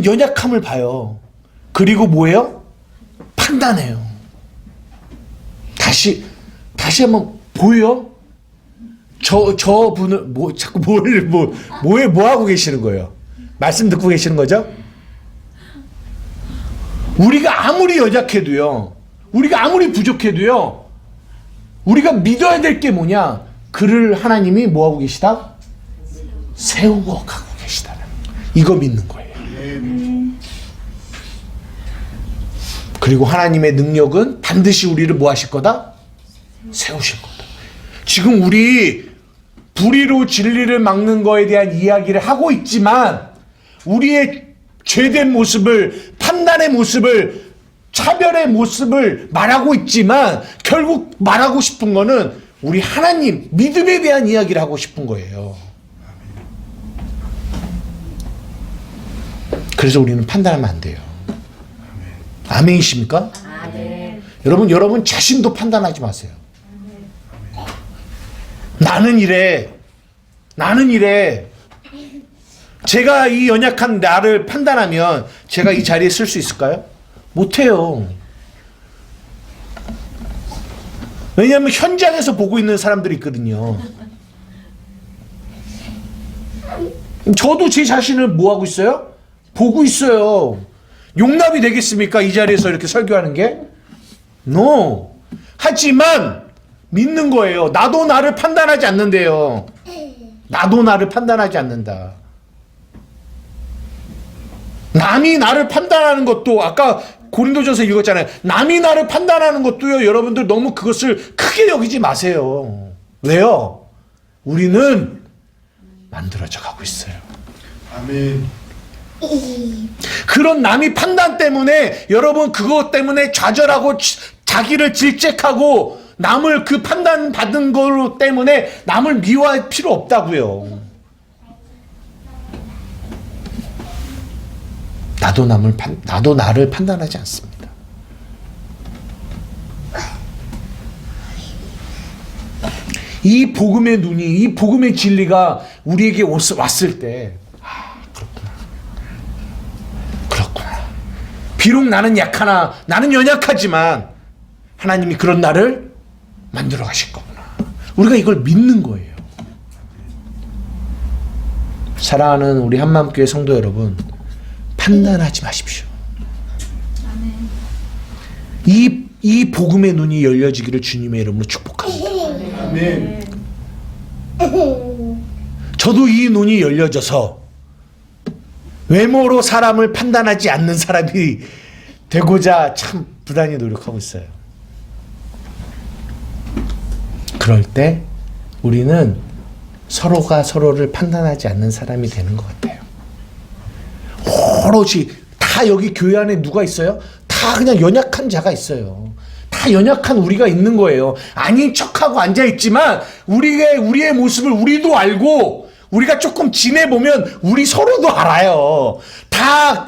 연약함을 봐요. 그리고 뭐예요? 판단해요. 다시 한번 보여? 저 분을 자꾸 뭐 하고 계시는 거예요? 말씀 듣고 계시는 거죠? 우리가 아무리 연약해도요, 우리가 아무리 부족해도요, 우리가 믿어야 될 게 뭐냐? 그를 하나님이 뭐 하고 계시다? 세우고 가고 계시다는 거. 이거 믿는 거예요. 그리고 하나님의 능력은 반드시 우리를 뭐 하실 거다? 세우실 거다. 지금 우리 불의로 진리를 막는 거에 대한 이야기를 하고 있지만 우리의 죄된 모습을, 판단의 모습을, 차별의 모습을 말하고 있지만 결국 말하고 싶은 거는 우리 하나님, 믿음에 대한 이야기를 하고 싶은 거예요. 그래서 우리는 판단하면 안 돼요. 아멘이십니까? 아멘. 여러분 자신도 판단하지 마세요. 나는 이래. 제가 이 연약한 나를 판단하면 제가 이 자리에 쓸 수 있을까요? 못해요. 왜냐하면 현장에서 보고 있는 사람들이 있거든요. 저도 제 자신을 뭐 하고 있어요? 보고 있어요. 용납이 되겠습니까? 이 자리에서 이렇게 설교하는 게? No. 하지만 믿는 거예요. 나도 나를 판단하지 않는데요. 나도 나를 판단하지 않는다. 남이 나를 판단하는 것도 아까 고린도전서 읽었잖아요. 남이 나를 판단하는 것도요. 여러분들 너무 그것을 크게 여기지 마세요. 왜요? 우리는 만들어져 가고 있어요. 아멘. 그런 남이 판단 때문에 여러분 그것 때문에 좌절하고 자기를 질책하고 남을 그 판단 받은 것 때문에 남을 미워할 필요 없다고요. 나도 나를 판단하지 않습니다. 이 복음의 눈이, 이 복음의 진리가 우리에게 왔을 때 그렇구나. 비록 나는 약하나, 나는 연약하지만 하나님이 그런 나를 만들어 가실 거구나. 우리가 이걸 믿는 거예요. 사랑하는 우리 한마음교회 성도 여러분, 판단하지 마십시오. 이 복음의 눈이 열려지기를 주님의 이름으로 축복합니다. 아멘. 저도 이 눈이 열려져서 외모로 사람을 판단하지 않는 사람이 되고자 참 부단히 노력하고 있어요. 그럴 때 우리는 서로가 서로를 판단하지 않는 사람이 되는 것 같아요. 오롯이 다 여기 교회 안에 누가 있어요? 다 그냥 연약한 자가 있어요. 다 연약한 우리가 있는 거예요. 아닌 척하고 앉아있지만 우리의 모습을 우리도 알고 우리가 조금 지내보면 우리 서로도 알아요. 다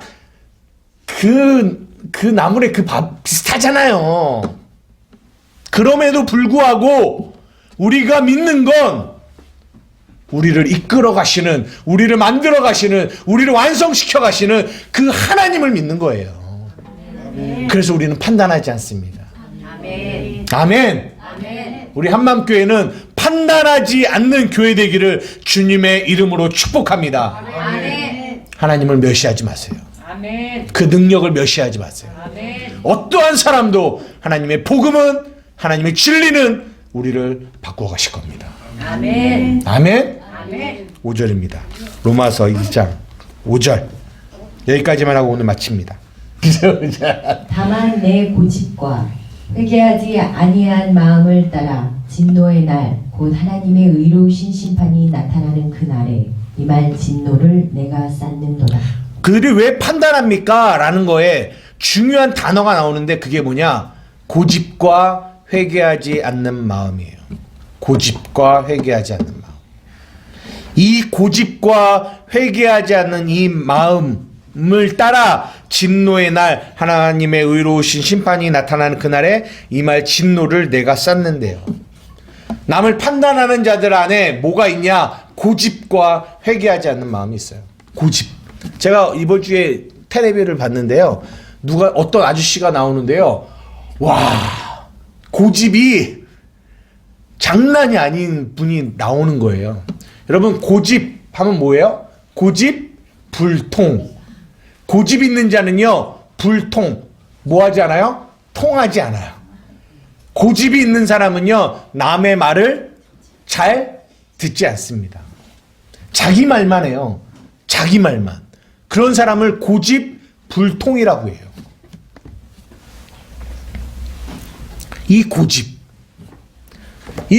그 나물의 그 밥 비슷하잖아요. 그럼에도 불구하고 우리가 믿는 건 우리를 이끌어 가시는, 우리를 만들어 가시는, 우리를 완성시켜 가시는 그 하나님을 믿는 거예요. 그래서 우리는 판단하지 않습니다. 아멘. 아멘. 아멘. 우리 한마음교회는 판단하지 않는 교회 되기를 주님의 이름으로 축복합니다. 아멘. 하나님을 멸시하지 마세요. 아멘. 그 능력을 멸시하지 마세요. 아멘. 어떠한 사람도 하나님의 복음은, 하나님의 진리는 우리를 바꾸어 가실 겁니다. 아멘. 아멘. 아멘. 5절입니다. 로마서 2장 5절. 여기까지만 하고 오늘 마칩니다. 다만 내 고집과 회개하지 아니한 마음을 따라 진노의 날 곧 하나님의 의로우신 심판이 나타나는 그날에 이말 진노를 내가 쌓는도다. 그들이 왜 판단합니까? 라는 거에 중요한 단어가 나오는데 그게 뭐냐? 고집과 회개하지 않는 마음이에요. 고집과 회개하지 않는 마음. 이 고집과 회개하지 않는 이 마음을 따라 진노의 날 하나님의 의로우신 심판이 나타나는 그날에 이 말 진노를 내가 쌓는데요. 남을 판단하는 자들 안에 뭐가 있냐? 고집과 회개하지 않는 마음이 있어요. 고집. 제가 이번 주에 텔레비를 봤는데요. 어떤 아저씨가 나오는데요. 와, 고집이 장난이 아닌 분이 나오는 거예요. 여러분, 고집 하면 뭐예요? 고집, 불통. 고집 있는 자는요, 불통. 뭐 하지 않아요? 통하지 않아요. 고집이 있는 사람은요, 남의 말을 잘 듣지 않습니다. 자기 말만 해요. 자기 말만. 그런 사람을 고집, 불통이라고 해요. 이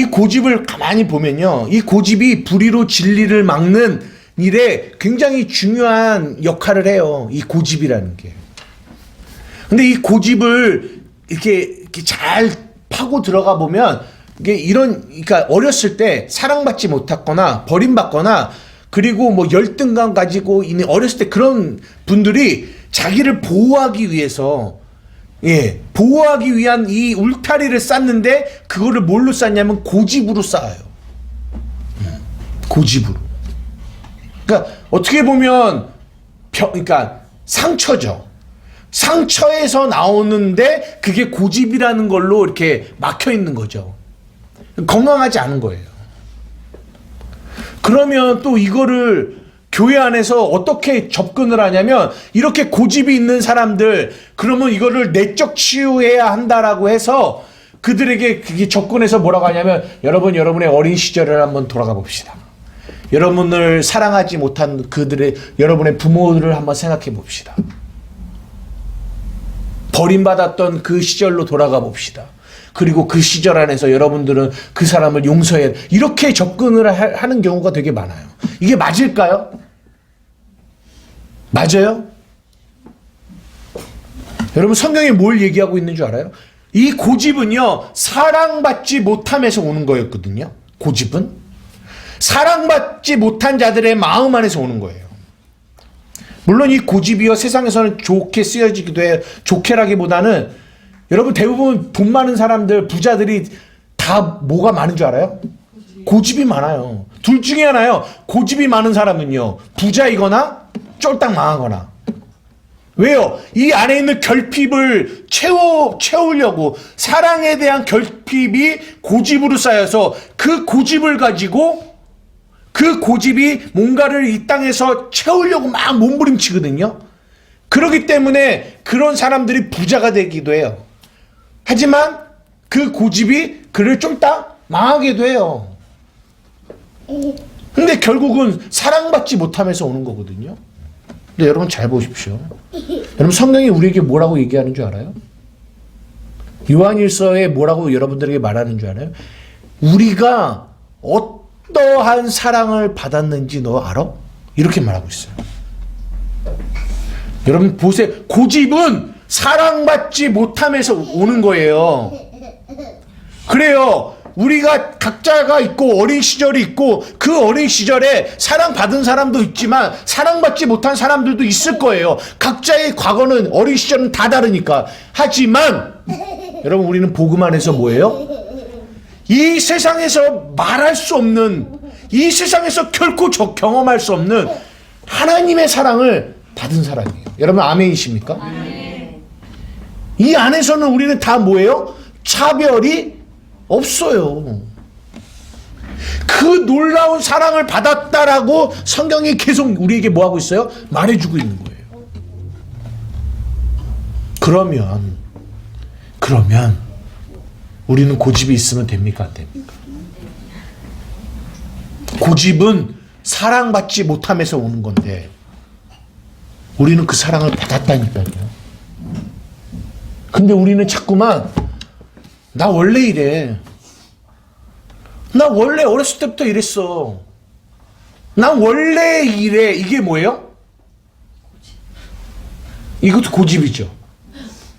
고집을 가만히 보면요, 이 고집이 불의로 진리를 막는 일에 굉장히 중요한 역할을 해요. 이 고집이라는 게. 근데 이 고집을 이렇게 잘 파고 들어가 보면 이게 그러니까 어렸을 때 사랑받지 못했거나 버림받거나 그리고 뭐 열등감 가지고 있는 어렸을 때 그런 분들이 자기를 보호하기 위해서 보호하기 위한 이 울타리를 쌓는데 그거를 뭘로 쌓냐면 고집으로 쌓아요. 고집으로. 그러니까 어떻게 보면 그러니까 상처죠. 상처에서 나오는데 그게 고집이라는 걸로 이렇게 막혀 있는 거죠. 건강하지 않은 거예요. 그러면 또 이거를 교회 안에서 어떻게 접근을 하냐면 이렇게 고집이 있는 사람들 그러면 이거를 내적 치유해야 한다라고 해서 그들에게 그게 접근해서 뭐라고 하냐면 여러분의 어린 시절을 한번 돌아가 봅시다. 여러분을 사랑하지 못한 여러분의 부모들을 한번 생각해 봅시다. 버림받았던 그 시절로 돌아가 봅시다. 그리고 그 시절 안에서 여러분들은 그 사람을 용서해. 이렇게 접근을 하는 경우가 되게 많아요. 이게 맞을까요? 맞아요? 여러분 성경이 뭘 얘기하고 있는 줄 알아요? 이 고집은요, 사랑받지 못함에서 오는 거였거든요. 고집은 사랑받지 못한 자들의 마음 안에서 오는 거예요. 물론 이 고집이요 세상에서는 좋게 쓰여지기도 해요. 좋게라기보다는 여러분 대부분 돈 많은 사람들 부자들이 다 뭐가 많은 줄 알아요? 고집이 많아요. 둘 중에 하나요. 고집이 많은 사람은요 부자이거나 쫄딱 망하거나. 왜요? 이 안에 있는 결핍을 채우려고 사랑에 대한 결핍이 고집으로 쌓여서 그 고집을 가지고 그 고집이 뭔가를 이 땅에서 채우려고 막 몸부림치거든요. 그렇기 때문에 그런 사람들이 부자가 되기도 해요. 하지만 그 고집이 그를 쫄딱 망하게도 해요. 근데 결국은 사랑받지 못하면서 오는 거거든요. 근데 여러분 잘 보십시오. 여러분 성경이 우리에게 뭐라고 얘기하는 줄 알아요? 요한일서에 뭐라고 여러분들에게 말하는 줄 알아요? 우리가 어떠한 사랑을 받았는지 너 알아? 이렇게 말하고 있어요. 여러분 보세요. 고집은 사랑받지 못함에서 오는 거예요. 그래요. 우리가 각자가 있고 어린 시절이 있고 그 어린 시절에 사랑받은 사람도 있지만 사랑받지 못한 사람들도 있을 거예요. 각자의 과거는 어린 시절은 다 다르니까. 하지만 여러분 우리는 복음 안에서 뭐예요? 이 세상에서 말할 수 없는, 이 세상에서 결코 경험할 수 없는 하나님의 사랑을 받은 사람이에요. 여러분 아멘이십니까? 아멘. 이 안에서는 우리는 다 뭐예요? 차별이 없어요. 그 놀라운 사랑을 받았다라고 성경이 계속 우리에게 뭐하고 있어요? 말해주고 있는 거예요. 그러면 우리는 고집이 있으면 됩니까? 안 됩니까? 고집은 사랑받지 못함에서 오는 건데 우리는 그 사랑을 받았다니까요. 근데 우리는 자꾸만 나 원래 이래. 나 원래 어렸을 때부터 이랬어. 나 원래 이래. 이게 뭐예요? 이것도 고집이죠.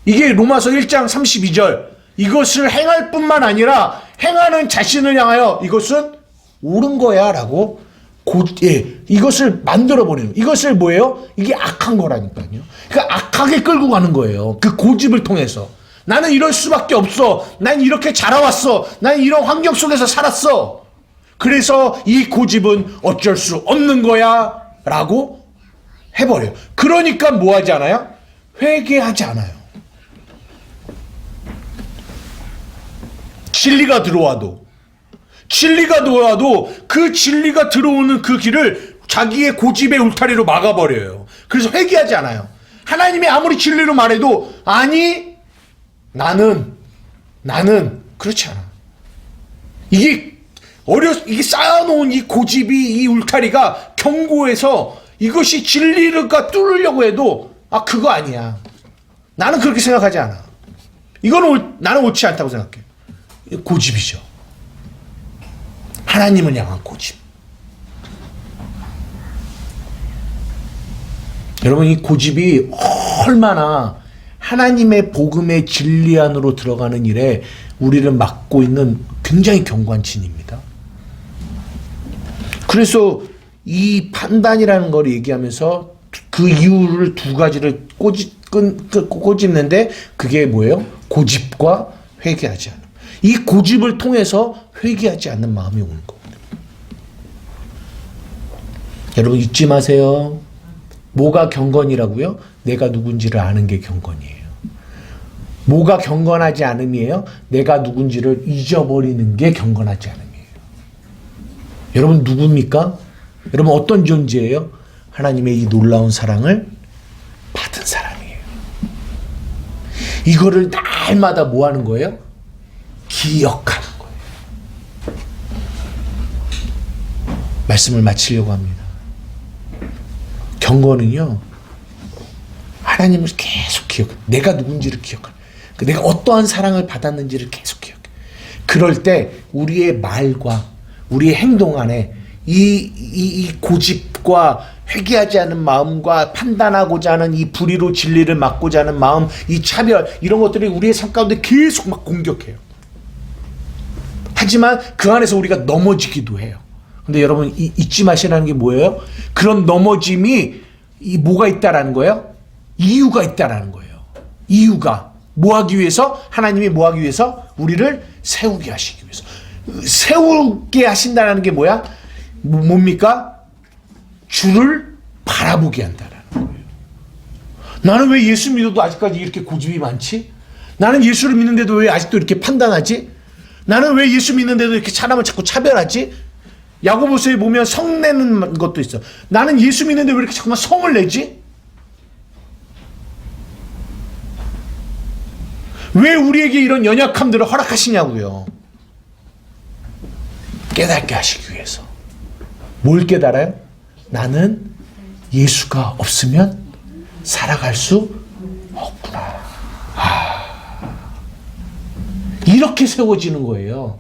이게 로마서 1장 32절. 이것을 행할 뿐만 아니라 행하는 자신을 향하여 이것은 옳은 거야 라고 이것을 만들어버리는, 이것을 뭐예요? 이게 악한 거라니까요. 그러니까 악하게 끌고 가는 거예요. 그 고집을 통해서. 나는 이럴 수밖에 없어. 난 이렇게 자라왔어. 난 이런 환경 속에서 살았어. 그래서 이 고집은 어쩔 수 없는 거야 라고 해버려요. 그러니까 뭐 하지 않아요? 회개하지 않아요. 진리가 들어와도 그 진리가 들어오는 그 길을 자기의 고집의 울타리로 막아버려요. 그래서 회개하지 않아요. 하나님이 아무리 진리로 말해도 아니 나는 그렇지 않아. 이게 이게 쌓아놓은 이 고집이, 이 울타리가 견고해서 이것이 진리가 뚫으려고 해도 그거 아니야. 나는 그렇게 생각하지 않아. 이거는 나는 옳지 않다고 생각해. 고집이죠. 하나님을 향한 고집. 여러분, 이 고집이 얼마나 하나님의 복음의 진리 안으로 들어가는 일에 우리를 막고 있는 굉장히 견고한 진입니다. 그래서 이 판단이라는 걸 얘기하면서 그 이유를 두 가지를 꼬집는데 그게 뭐예요? 고집과 회개하지 않음. 이 고집을 통해서 회개하지 않는 마음이 오는 겁니다. 여러분 잊지 마세요. 뭐가 경건이라고요? 내가 누군지를 아는 게 경건이에요. 뭐가 경건하지 않음이에요? 내가 누군지를 잊어버리는 게 경건하지 않음이에요. 여러분 누굽니까? 여러분 어떤 존재예요? 하나님의 이 놀라운 사랑을 받은 사람이에요. 이거를 날마다 뭐 하는 거예요? 기억하는 거예요. 말씀을 마치려고 합니다. 경건은요, 하나님을 계속 기억해. 내가 누군지를 기억해. 내가 어떠한 사랑을 받았는지를 계속 기억해. 그럴 때 우리의 말과 우리의 행동 안에 이 고집과 회개하지 않은 마음과 판단하고자 하는 이 불의로 진리를 막고자 하는 마음, 이 차별, 이런 것들이 우리의 삶 가운데 계속 막 공격해요. 하지만 그 안에서 우리가 넘어지기도 해요. 근데 여러분 잊지 마시라는 게 뭐예요? 그런 넘어짐이 뭐가 있다라는 거예요? 이유가 있다라는 거예요. 이유가 뭐 하기 위해서? 하나님이 뭐 하기 위해서? 우리를 세우게 하시기 위해서. 세우게 하신다는 게 뭐야? 뭡니까? 주를 바라보게 한다라는 거예요. 나는 왜 예수 믿어도 아직까지 이렇게 고집이 많지? 나는 예수를 믿는데도 왜 아직도 이렇게 판단하지? 나는 왜 예수 믿는데도 이렇게 사람을 자꾸 차별하지? 야고보서에 보면 성 내는 것도 있어. 나는 예수 믿는데 왜 이렇게 자꾸만 성을 내지? 왜 우리에게 이런 연약함들을 허락하시냐고요. 깨닫게 하시기 위해서. 뭘 깨달아요? 나는 예수가 없으면 살아갈 수 없구나. 이렇게 세워지는 거예요.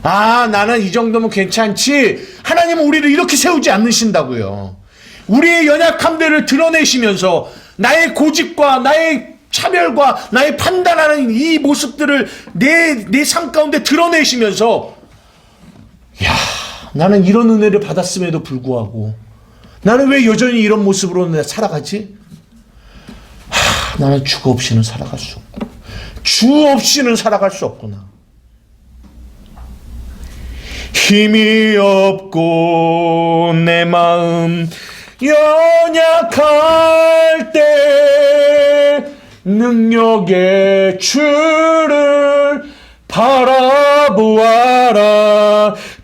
나는 이 정도면 괜찮지. 하나님은 우리를 이렇게 세우지 않으신다고요. 우리의 연약함들을 드러내시면서 나의 고집과 나의 차별과 나의 판단하는 이 모습들을 내 삶 가운데 드러내시면서 나는 이런 은혜를 받았음에도 불구하고 나는 왜 여전히 이런 모습으로 살아가지? 나는 주가 없이는 살아갈 수 없고 주 없이는 살아갈 수 없구나. 힘이 없고 내 마음 연약할 때 능력의 주를 바라보아라.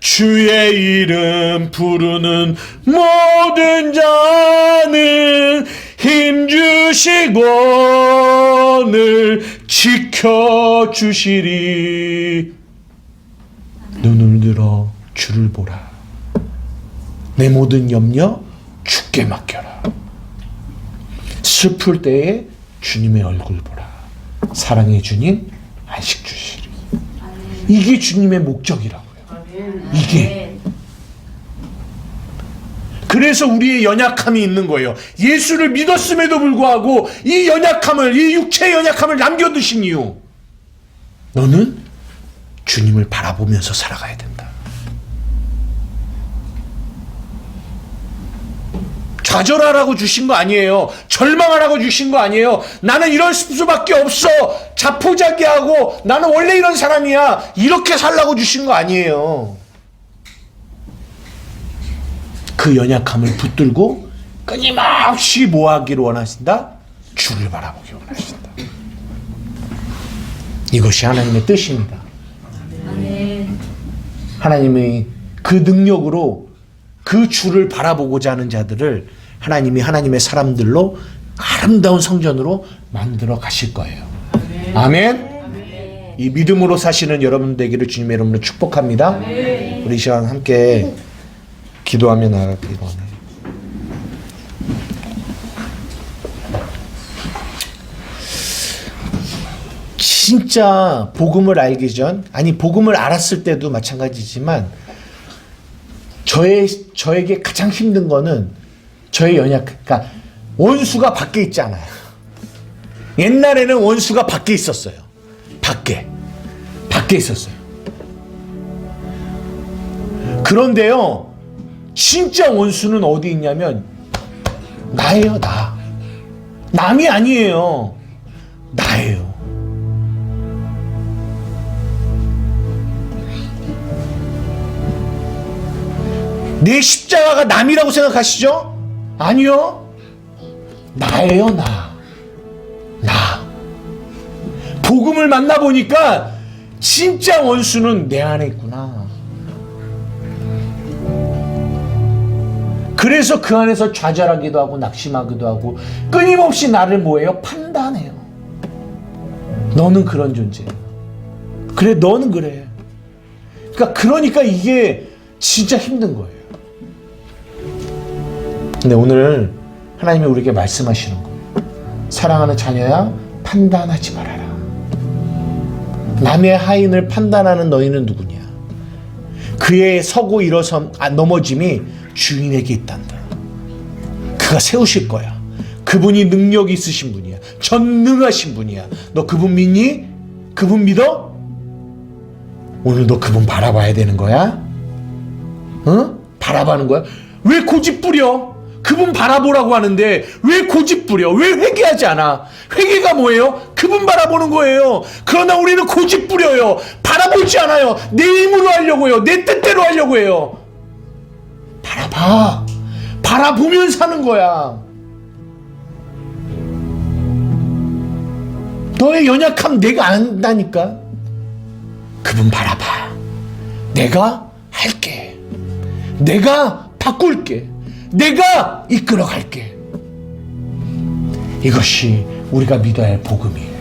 주의 이름 부르는 모든 자는 힘주시고 늘 지켜주시리. 눈을 들어 주를 보라. 내 모든 염려 주께 맡겨라. 슬플 때에 주님의 얼굴 보라. 사랑의 주님 안식 주시리. 이게 주님의 목적이라고요. 이게. 그래서 우리의 연약함이 있는 거예요. 예수를 믿었음에도 불구하고 이 연약함을, 이 육체의 연약함을 남겨두신 이유. 너는 주님을 바라보면서 살아가야 된다. 좌절하라고 주신 거 아니에요. 절망하라고 주신 거 아니에요. 나는 이럴 수밖에 없어. 자포자기하고 나는 원래 이런 사람이야. 이렇게 살라고 주신 거 아니에요. 그 연약함을 붙들고 끊임없이 뭐 하기를 원하신다? 주를 바라보기 원하신다. 이것이 하나님의 뜻입니다. 아멘. 하나님이 그 능력으로 그 주를 바라보고자 하는 자들을 하나님이 하나님의 사람들로 아름다운 성전으로 만들어 가실 거예요. 아멘. 이 믿음으로 사시는 여러분 되기를 주님의 이름으로 축복합니다. 우리 이 시간 함께 기도하며 나가기를 원해요. 진짜 복음을 알기 전, 아니 복음을 알았을 때도 마찬가지지만 저에게 가장 힘든 거는 저의 그러니까 원수가 밖에 있지 않아요. 옛날에는 원수가 밖에 있었어요. 밖에 있었어요. 그런데요, 진짜 원수는 어디 있냐면 나예요. 남이 아니에요. 나예요. 내 십자가가 남이라고 생각하시죠? 아니요. 나예요. 나. 복음을 만나보니까 진짜 원수는 내 안에 있구나. 그래서 그 안에서 좌절하기도 하고 낙심하기도 하고 끊임없이 나를 뭐예요? 판단해요. 너는 그런 존재야. 그래, 너는 그래. 그러니까 이게 진짜 힘든 거예요. 근데 오늘 하나님이 우리에게 말씀하시는 거예요. 사랑하는 자녀야, 판단하지 말아라. 남의 하인을 판단하는 너희는 누구냐? 그의 서고 넘어짐이 주인에게 있단다. 그가 세우실 거야. 그분이 능력이 있으신 분이야. 전능하신 분이야. 너 그분 믿니? 그분 믿어? 오늘 너 그분 바라봐야 되는 거야? 응? 바라봐는 거야? 왜 고집 부려? 그분 바라보라고 하는데 왜 고집 부려? 왜 회개하지 않아? 회개가 뭐예요? 그분 바라보는 거예요. 그러나 우리는 고집 부려요. 바라보지 않아요. 내 힘으로 하려고요. 내 뜻대로 하려고 해요. 바라봐. 바라보면 사는 거야. 너의 연약함 내가 안다니까. 그분 바라봐. 내가 할게. 내가 바꿀게. 내가 이끌어 갈게. 이것이 우리가 믿어야 할 복음이에요.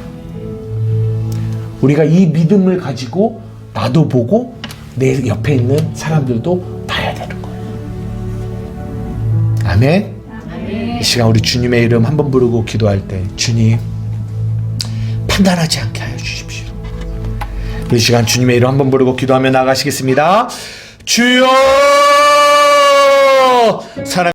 우리가 이 믿음을 가지고 나도 보고 내 옆에 있는 사람들도 봐야 되는 거예요. 아멘. 이 시간 우리 주님의 이름 한번 부르고 기도할 때, 주님 판단하지 않게 하여 주십시오. 우리 시간 주님의 이름 한번 부르고 기도하며 나가시겠습니다. 주여, 사랑